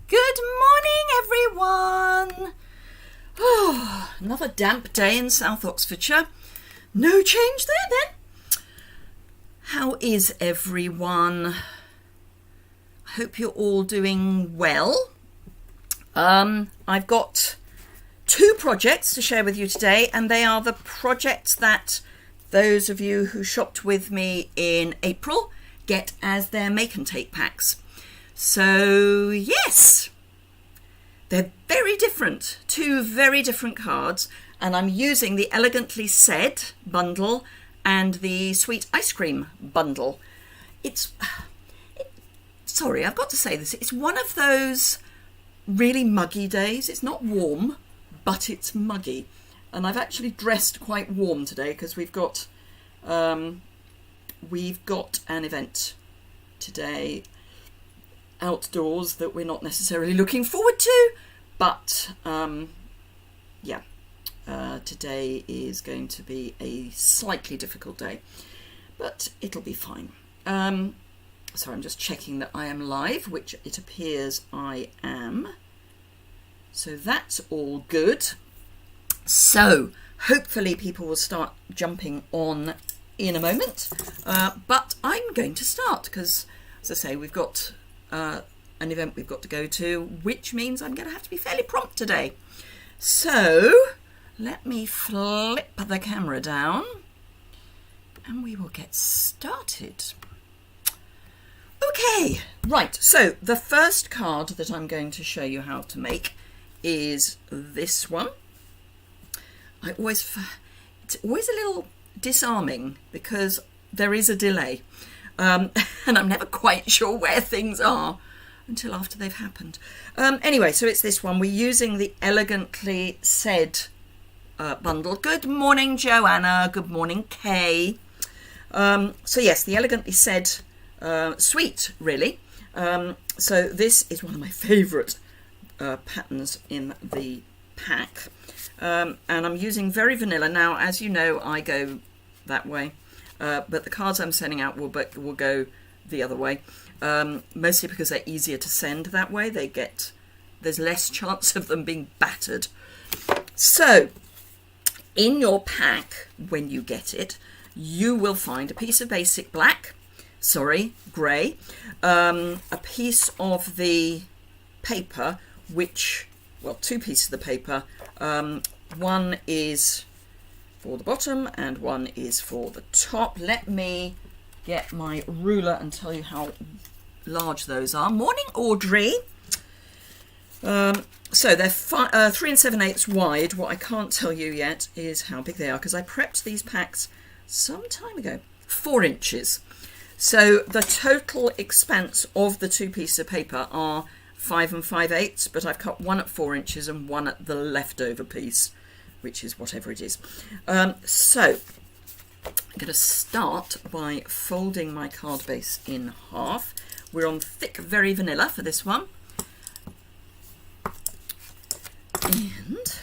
Good morning, everyone. Oh, another damp day in South Oxfordshire. No change there then. How is everyone? I hope you're all doing well. I've got two projects to share with you today, and they are the projects that those of you who shopped with me in April get as their make and take packs. So yes, they're very different, two very different cards, and I'm using the Elegantly Said bundle and the Sweet Ice Cream bundle. Sorry, I've got to say this, it's one of those really muggy days. It's not warm, but it's muggy, and I've actually dressed quite warm today because we've got an event today outdoors that we're not necessarily looking forward to, but today is going to be a slightly difficult day, but it'll be fine. So I'm just checking that I am live, which it appears I am, so that's all good. So hopefully people will start jumping on in a moment, but I'm going to start because, as I say, we've got an event we've got to go to, which means I'm going to have to be fairly prompt today. So let me flip the camera down and we will get started. Okay, right, so the first card that I'm going to show you how to make is this one. It's always a little disarming because there is a delay. And I'm never quite sure where things are until after they've happened. Anyway, so it's this one. We're using the Elegantly Said bundle. Good morning, Joanna. Good morning, Kay. So yes, the Elegantly Said suite, really. So this is one of my favourite patterns in the pack. And I'm using Very Vanilla. Now, as you know, I go that way. But the cards I'm sending out will go the other way, mostly because they're easier to send that way. There's less chance of them being battered. So in your pack, when you get it, you will find a piece of basic grey, a piece of the paper, two pieces of the paper. One is for the bottom and one is for the top. Let me get my ruler and tell you how large those are. Morning, Audrey. So they're 3 7/8 wide. What I can't tell you yet is how big they are because I prepped these packs some time ago. 4 inches. So the total expanse of the two pieces of paper are 5 5/8, but I've cut one at 4 inches and one at the leftover piece, which is whatever it is. So I'm going to start by folding my card base in half. We're on thick Very Vanilla for this one. And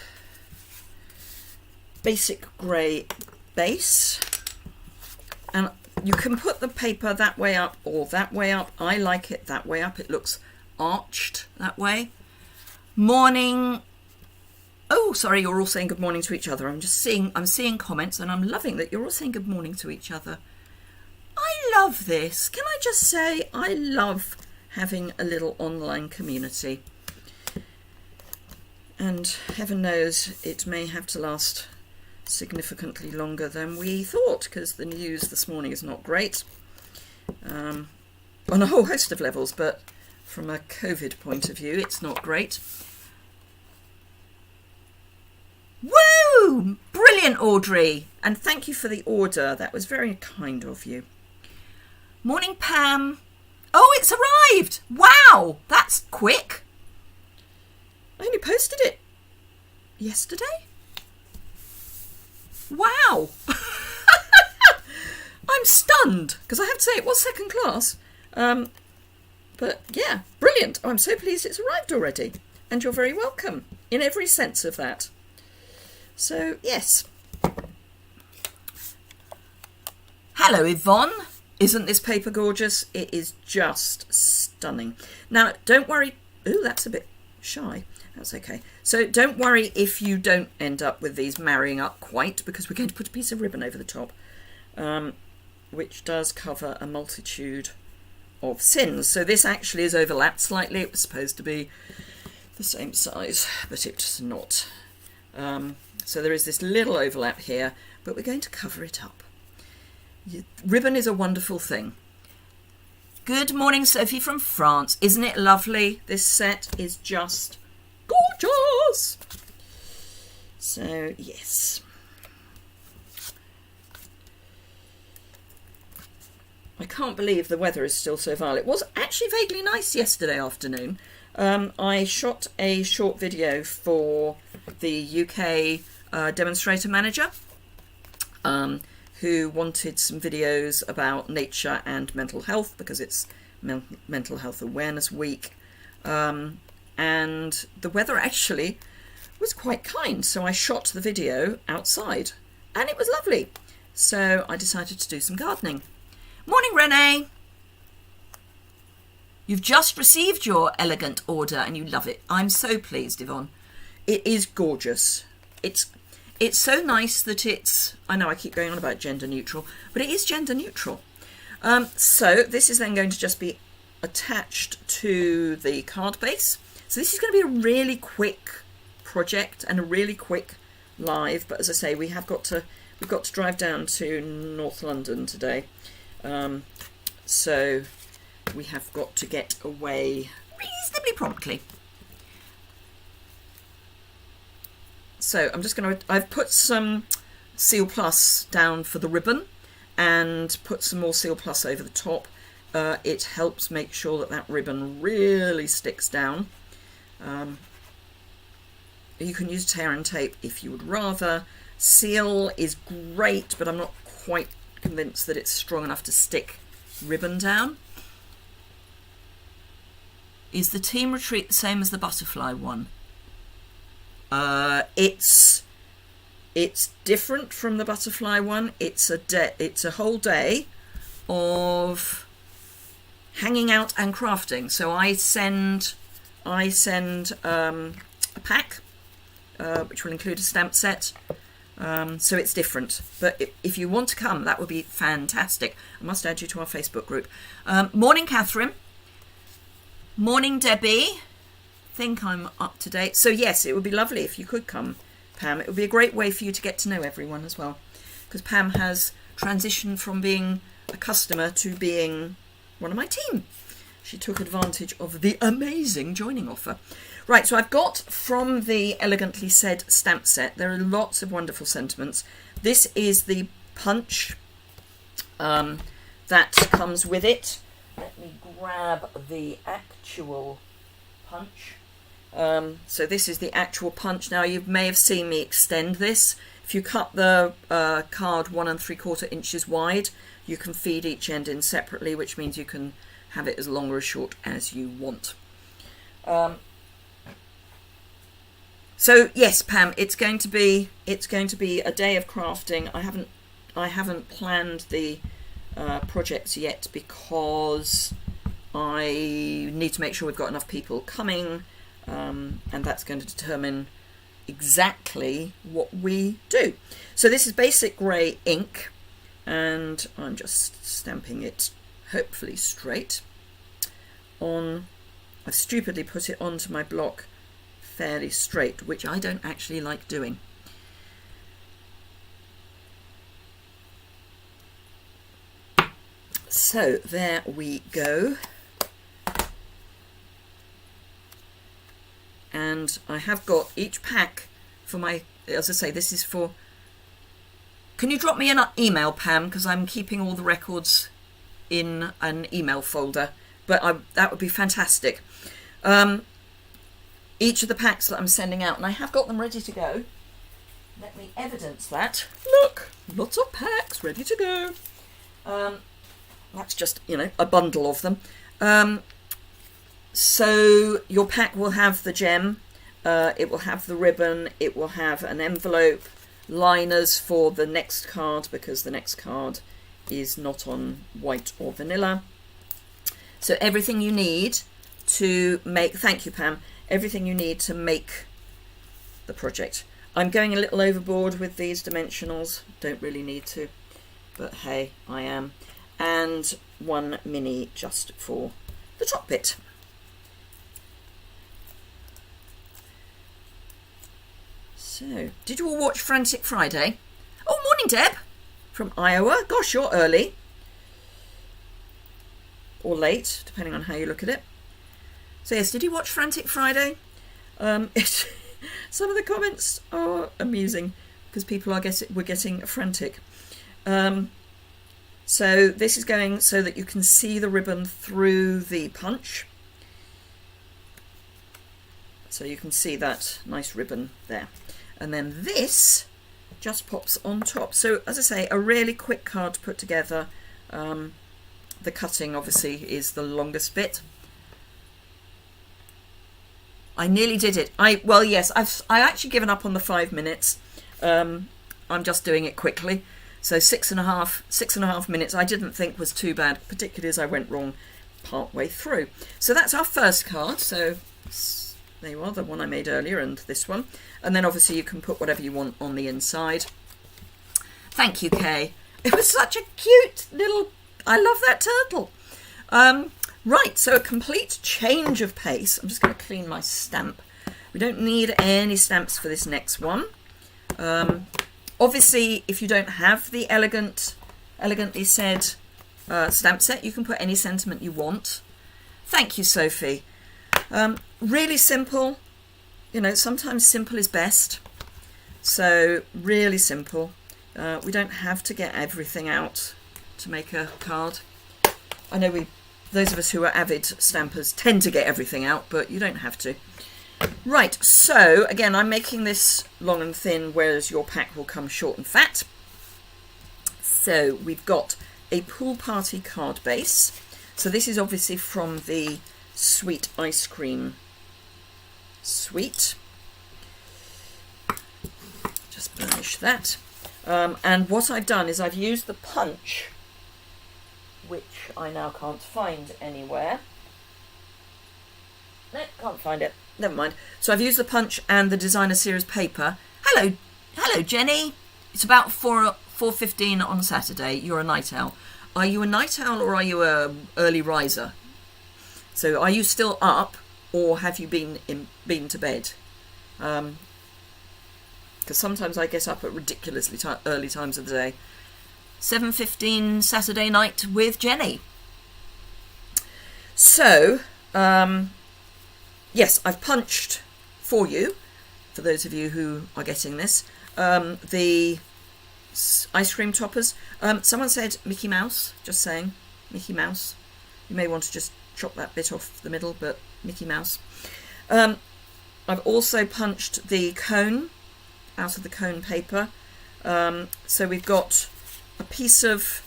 basic grey base. And you can put the paper that way up or that way up. I like it that way up. It looks arched that way. Morning. Oh, sorry, you're all saying good morning to each other. I'm seeing comments and I'm loving that you're all saying good morning to each other. I love this. Can I just say I love having a little online community. And heaven knows it may have to last significantly longer than we thought because the news this morning is not great on a whole host of levels, but from a COVID point of view, it's not great. Woo! Brilliant, Audrey. And thank you for the order. That was very kind of you. Morning, Pam. Oh, it's arrived. Wow, that's quick. I only posted it yesterday. Wow. I'm stunned because I have to say it was second class. But yeah, brilliant. I'm so pleased it's arrived already. And you're very welcome in every sense of that. So, yes. Hello, Yvonne. Isn't this paper gorgeous? It is just stunning. Now, don't worry Ooh, that's a bit shy. That's okay. So don't worry if you don't end up with these marrying up quite, because we're going to put a piece of ribbon over the top, which does cover a multitude of sins. So this actually is overlapped slightly. It was supposed to be the same size, but it's not. So there is this little overlap here, but we're going to cover it up. Ribbon is a wonderful thing. Good morning, Sophie from France. Isn't it lovely? This set is just gorgeous. So, yes. I can't believe the weather is still so vile. It was actually vaguely nice yesterday afternoon. I shot a short video for the UK demonstrator manager, who wanted some videos about nature and mental health, because it's Mental Health Awareness Week. And the weather actually was quite kind, so I shot the video outside and it was lovely. So I decided to do some gardening. Morning, Renee. You've just received your elegant order and you love it. I'm so pleased, Yvonne. It is gorgeous. It's so nice that it's, I know I keep going on about gender neutral, but it is gender neutral. So this is then going to just be attached to the card base. So this is going to be a really quick project and a really quick live. But as I say, we've got to drive down to North London today. So we have got to get away reasonably promptly. So I'm just going to, I've put some Seal Plus down for the ribbon and put some more Seal Plus over the top. It helps make sure that that ribbon really sticks down. You can use tear and tape if you would rather. Seal is great, but I'm not quite convinced that it's strong enough to stick ribbon down. Is the team retreat the same as the butterfly one? It's different from the butterfly one. It's a whole day of hanging out and crafting. So I send a pack, which will include a stamp set. So it's different. But if you want to come, that would be fantastic. I must add you to our Facebook group. Morning, Catherine. Morning, Debbie. Think I'm up to date. So yes, it would be lovely if you could come, Pam. It would be a great way for you to get to know everyone as well, because Pam has transitioned from being a customer to being one of my team. She took advantage of the amazing joining offer. Right, so I've got from the Elegantly Said stamp set, there are lots of wonderful sentiments. This is the punch that comes with it. Let me grab the actual punch. So this is the actual punch. Now you may have seen me extend this. If you cut the card 1 3/4 inches wide, you can feed each end in separately, which means you can have it as long or as short as you want. So yes, Pam, it's going to be a day of crafting. I haven't planned the projects yet because I need to make sure we've got enough people coming. And that's going to determine exactly what we do. So this is basic grey ink, and I'm just stamping it hopefully straight on. I've stupidly put it onto my block fairly straight, which I don't actually like doing. So there we go. And I have got each pack for my, as I say, this is for, can you drop me an email, Pam, because I'm keeping all the records in an email folder, but that would be fantastic. Each of the packs that I'm sending out, and I have got them ready to go. Let me evidence that. Look, lots of packs ready to go. That's just, a bundle of them. So your pack will have the gem, it will have the ribbon, it will have an envelope, liners for the next card, because the next card is not on white or vanilla. So everything you need to make, thank you Pam, everything you need to make the project. I'm going a little overboard with these dimensionals, don't really need to, but hey, I am. And one mini just for the top bit. So, did you all watch Frantic Friday? Oh, morning Deb from Iowa. Gosh, you're early. Or late, depending on how you look at it. So yes, did you watch Frantic Friday? Some of the comments are amusing because people were getting frantic. So this is going so that you can see the ribbon through the punch. So you can see that nice ribbon there. And then this just pops on top. So as I say, a really quick card to put together. The cutting obviously is the longest bit. I nearly did it. Well, yes, I actually given up on the 5 minutes. I'm just doing it quickly. So 6.5 minutes I didn't think was too bad, particularly as I went wrong part way through. So that's our first card. So there you are, the one I made earlier and this one. And then obviously you can put whatever you want on the inside. Thank you, Kay. It was such a cute little, I love that turtle. Right, so a complete change of pace. I'm just going to clean my stamp. We don't need any stamps for this next one. Obviously, if you don't have the elegantly said stamp set, you can put any sentiment you want. Thank you, Sophie. Really simple. You know, sometimes simple is best. So really simple. We don't have to get everything out to make a card. I know those of us who are avid stampers tend to get everything out, but you don't have to. Right, so again, I'm making this long and thin, whereas your pack will come short and fat. So we've got a pool party card base. So this is obviously from the sweet ice cream suite. Just burnish that. And what I've done is I've used the punch, which I now can't find anywhere. No, can't find it. Never mind. So I've used the punch and the designer series paper. Hello Jenny. It's about 4:15 on Saturday. You're a night owl. Are you a night owl or are you a early riser? So are you still up or have you been to bed? Because sometimes I get up at ridiculously early times of the day. 7:15 Saturday night with Jenny. So, yes, I've punched for you, for those of you who are getting this, the ice cream toppers. Someone said Mickey Mouse, just saying, Mickey Mouse. You may want to just chop that bit off the middle, but Mickey Mouse. I've also punched the cone out of the cone paper. So we've got a piece of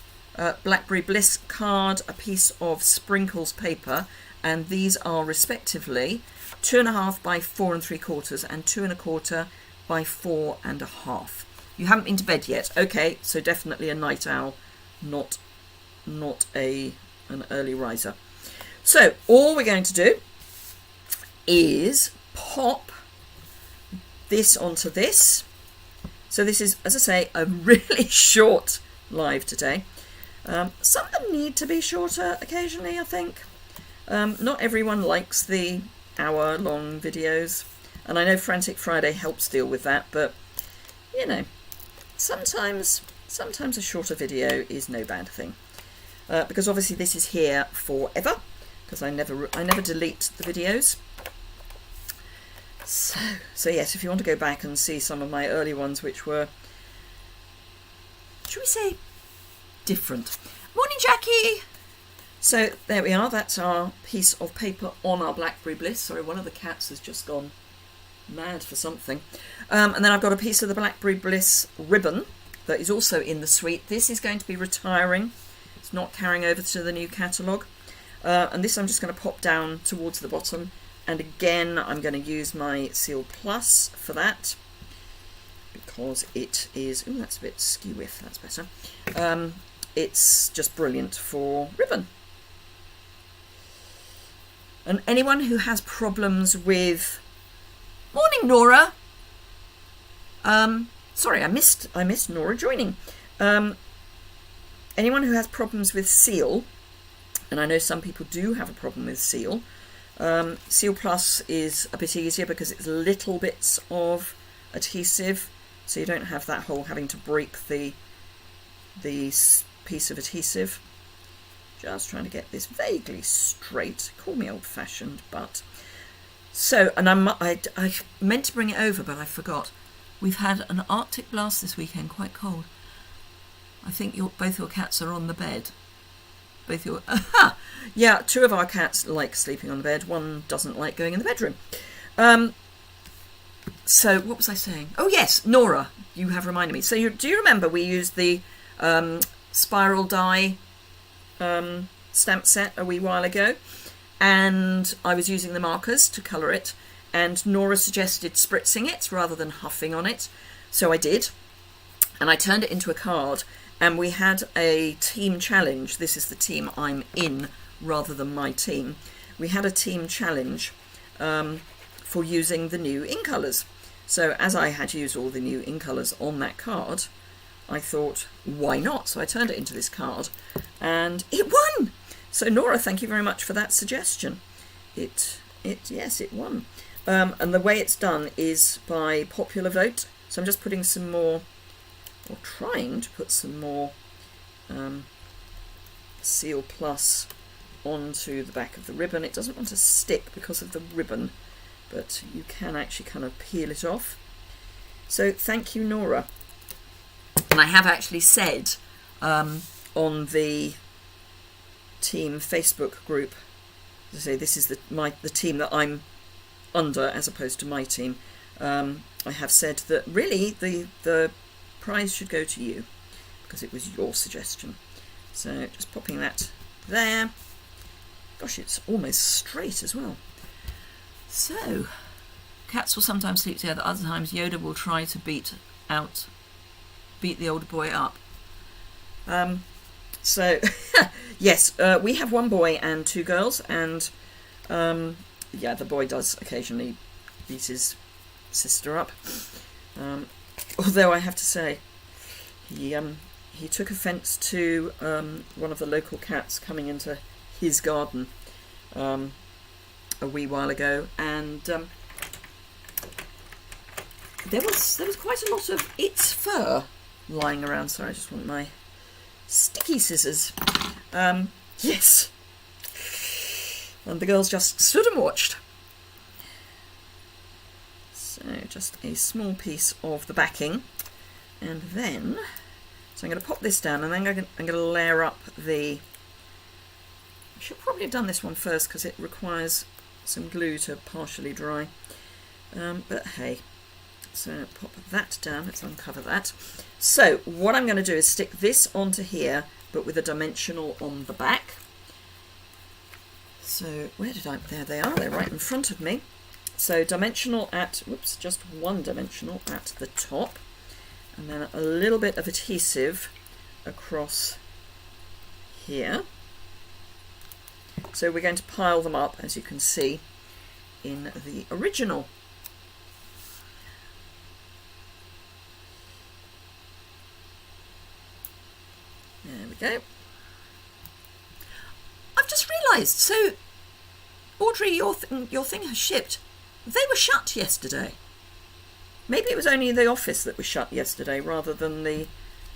Blackberry Bliss card, a piece of Sprinkles paper, and these are respectively 2.5 by 4 3/4 and 2 1/4 by 4 1/2. You haven't been to bed yet. Okay, so definitely a night owl, not an early riser. So all we're going to do is pop this onto this. So this is, as I say, a really short live today. Some of them need to be shorter occasionally, I think. Not everyone likes the hour-long videos, and I know Frantic Friday helps deal with that, but you know, sometimes a shorter video is no bad thing. Because obviously this is here forever, because I never delete the videos. So yes, if you want to go back and see some of my early ones, which were, should we say, different. Morning, Jackie. So there we are. That's our piece of paper on our Blackberry Bliss. Sorry, one of the cats has just gone mad for something. And then I've got a piece of the Blackberry Bliss ribbon that is also in the suite. This is going to be retiring. It's not carrying over to the new catalogue. And this I'm just going to pop down towards the bottom. And again, I'm going to use my Seal Plus for that, because it is, oh, that's a bit skew with, that's better. It's just brilliant for ribbon. And anyone who has problems with... Morning, Nora. Sorry, I missed Nora joining. Anyone who has problems with seal, and I know some people do have a problem with seal, Seal Plus is a bit easier because it's little bits of adhesive, so you don't have that whole having to break the piece of adhesive. Just trying to get this vaguely straight. Call me old-fashioned, but... So, and I meant to bring it over, but I forgot. We've had an Arctic blast this weekend, quite cold. I think both your cats are on the bed. Both your... Aha! Yeah, 2 of our cats like sleeping on the bed. 1 doesn't like going in the bedroom. So, what was I saying? Oh, yes, Nora, you have reminded me. So, do you remember we used the spiral die stamp set a wee while ago? And I was using the markers to colour it. And Nora suggested spritzing it rather than huffing on it. So I did. And I turned it into a card. And we had a team challenge. This is the team I'm in rather than my team. We had a team challenge for using the new ink colours. So as I had used all the new ink colours on that card, I thought, why not? So I turned it into this card and it won. So Nora, thank you very much for that suggestion. Yes, it won. And the way it's done is by popular vote. So I'm just putting some more, or trying to put some more Seal Plus onto the back of the ribbon. It doesn't want to stick because of the ribbon, but you can actually kind of peel it off. So thank you, Nora. And I have actually said on the team Facebook group, as I say, this is the team that I'm under as opposed to my team. I have said that really the prize should go to you because it was your suggestion. So just popping that there. Gosh, it's almost straight as well. So, cats will sometimes sleep together, other times Yoda will try to beat the older boy up. So, yes, we have 1 boy and 2 girls, and yeah, the boy does occasionally beat his sister up. Although I have to say, he took offence to one of the local cats coming into his garden a wee while ago, and there was quite a lot of its fur lying around. Sorry, I just want my sticky scissors. Yes, and the girls just stood and watched. So just a small piece of the backing, and then so I'm going to pop this down, and then I'm going to layer up the... I should probably have done this one first because it requires some glue to partially dry, but hey, so pop that down. Let's uncover that. So what I'm going to do is stick this onto here, but with a dimensional on the back. So where did I... There they are, they're right in front of me. So dimensional at, whoops, just 1 dimensional at the top, and then a little bit of adhesive across here. So we're going to pile them up, as you can see, in the original. There we go. I've just realised, so Audrey, your thing has shipped. They were shut yesterday. Maybe it was only the office that was shut yesterday rather than the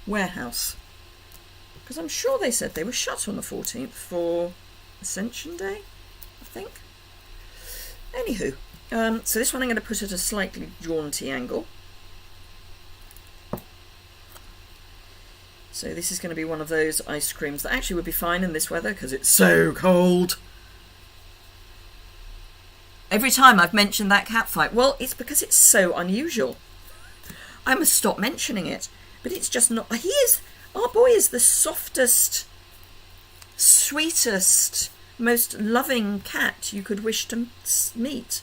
warehouse. Because I'm sure they said they were shut on the 14th for Ascension Day, I think. Anywho, so this one I'm going to put at a slightly jaunty angle. So this is going to be one of those ice creams that actually would be fine in this weather because it's so cold. Every time I've mentioned that cat fight, well, it's because it's so unusual. I must stop mentioning it. But it's just not... Our boy is the softest, sweetest, most loving cat you could wish to meet.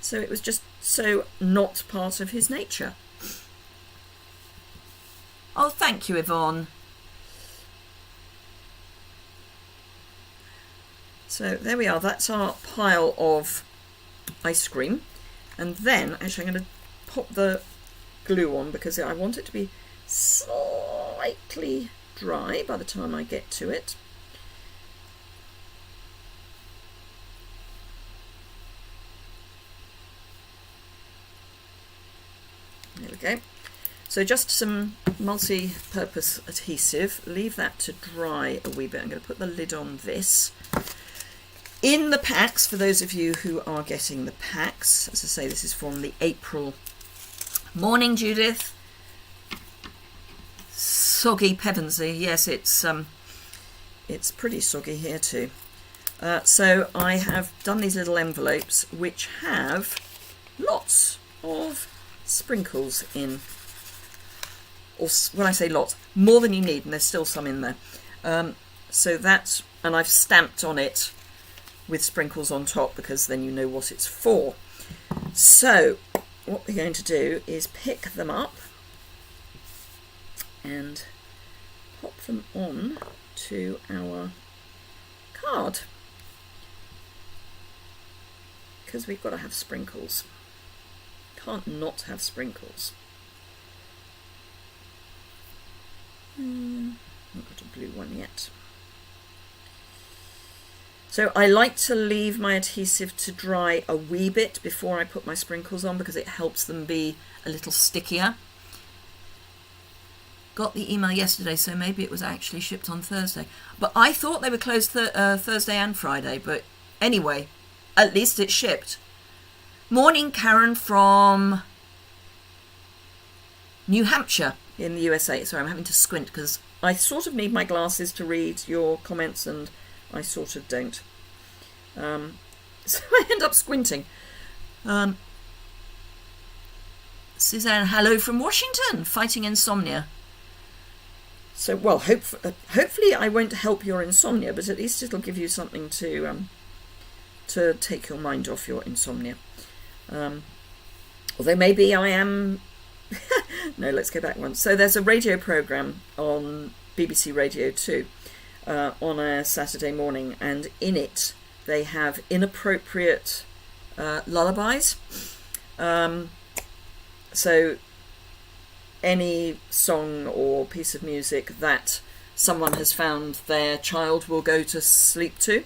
So it was just so not part of his nature. Oh, thank you, Yvonne. So there we are, that's our pile of ice cream. And then, actually I'm going to pop the glue on because I want it to be slightly dry by the time I get to it. There we go. So just some multi-purpose adhesive, leave that to dry a wee bit. I'm going to put the lid on this. In the packs, for those of you who are getting the packs, as I say, this is from the April. Morning, Judith. Soggy Pevensey. Yes, it's pretty soggy here too. So I have done these little envelopes which have lots of sprinkles in. Or when I say lots, more than you need, and there's still some in there. So that's, and I've stamped on it with sprinkles on top because then you know what it's for. So what we're going to do is pick them up and pop them on to our card because we've got to have sprinkles. Can't not have sprinkles. Not got a blue one yet. So I like to leave my adhesive to dry a wee bit before I put my sprinkles on because it helps them be a little stickier. Got the email yesterday, so maybe it was actually shipped on Thursday. But I thought they were closed Thursday and Friday. But anyway, at least it's shipped. Morning, Karen from New Hampshire in the USA. Sorry, I'm having to squint because I sort of need my glasses to read your comments and I sort of don't. So I end up squinting. Suzanne, hello from Washington, fighting insomnia. So, well, hopefully I won't help your insomnia, but at least it'll give you something to take your mind off your insomnia. Although maybe I am... No, let's go back one. So there's a radio programme on BBC Radio 2 on a Saturday morning, and in it they have inappropriate lullabies. So any song or piece of music that someone has found their child will go to sleep to.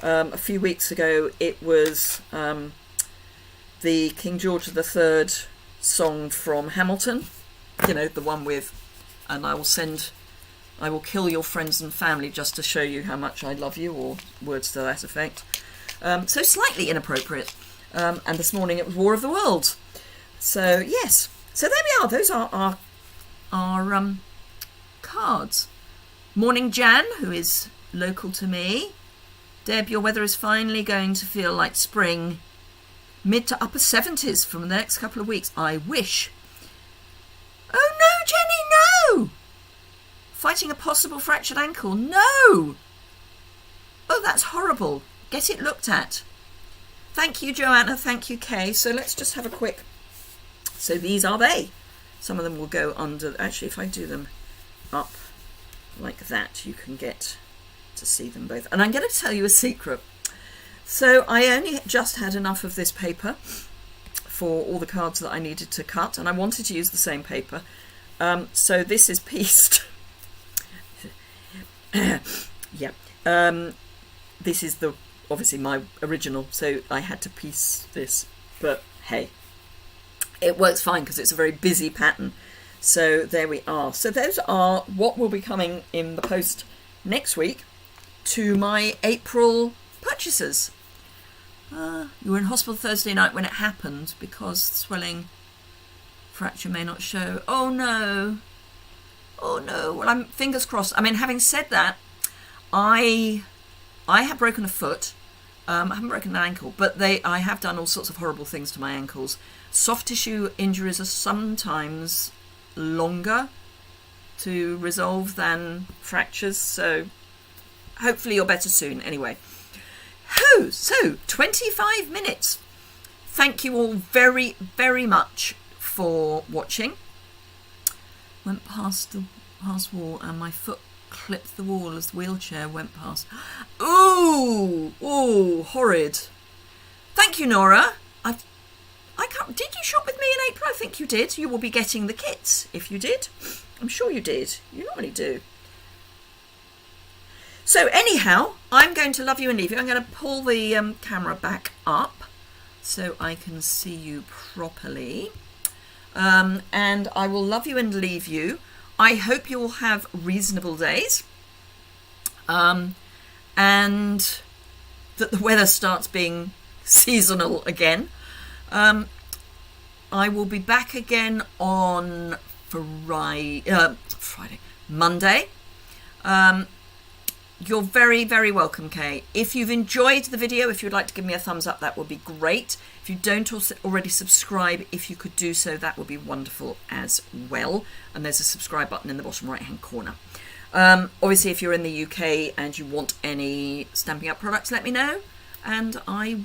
A few weeks ago it was the King George III song from Hamilton, you know, the one with, and I will kill your friends and family just to show you how much I love you, or words to that effect. So slightly inappropriate. And this morning it was War of the Worlds. So yes, so there we are. Those are our cards. Morning, Jan, who is local to me. Deb, your weather is finally going to feel like spring. Mid to upper 70s for the next couple of weeks. I wish. Oh no, Jenny, no! Fighting a possible fractured ankle. No! Oh, that's horrible. Get it looked at. Thank you, Joanna. Thank you, Kay. So let's just have a quick... So these are they. Some of them will go under... Actually, if I do them up like that, you can get to see them both. And I'm going to tell you a secret. So I only just had enough of this paper for all the cards that I needed to cut, and I wanted to use the same paper. So this is pieced. Yeah. This is obviously my original, so I had to piece this. But hey, it works fine because it's a very busy pattern. So there we are. So those are what will be coming in the post next week to my April purchases. You were in hospital Thursday night when it happened because swelling fracture may not show. Oh no. Oh no. Well, I'm fingers crossed. I mean, having said that, I have broken a foot. I haven't broken an ankle, but I have done all sorts of horrible things to my ankles. Soft tissue injuries are sometimes longer to resolve than fractures, so hopefully you're better soon. Anyway. So 25 minutes. Thank you all very, very much for watching. Went past the wall and my foot clipped the wall as the wheelchair went past. Ooh! Oh, horrid. Thank you, Nora. I can't. Did you shop with me in April? I think you did. You will be getting the kits if you did. I'm sure you did. You normally do. So anyhow, I'm going to love you and leave you. I'm going to pull the camera back up so I can see you properly. And I will love you and leave you. I hope you will have reasonable days. And that the weather starts being seasonal again. I will be back again on Monday. You're very, very welcome, Kay. If you've enjoyed the video, if you'd like to give me a thumbs up, that would be great. If you don't already subscribe, if you could do so, that would be wonderful as well. And there's a subscribe button in the bottom right-hand corner. Obviously, if you're in the UK and you want any Stampin' Up products, let me know. And I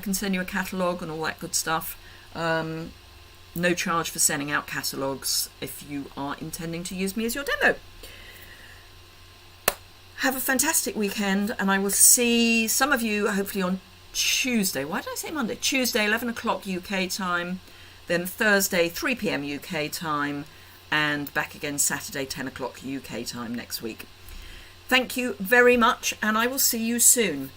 can send you a catalogue and all that good stuff. No charge for sending out catalogues if you are intending to use me as your demo. Have a fantastic weekend, and I will see some of you hopefully on Tuesday. Why did I say Monday? Tuesday, 11 o'clock UK time, then Thursday, 3 p.m. UK time, and back again Saturday, 10 o'clock UK time next week. Thank you very much, and I will see you soon.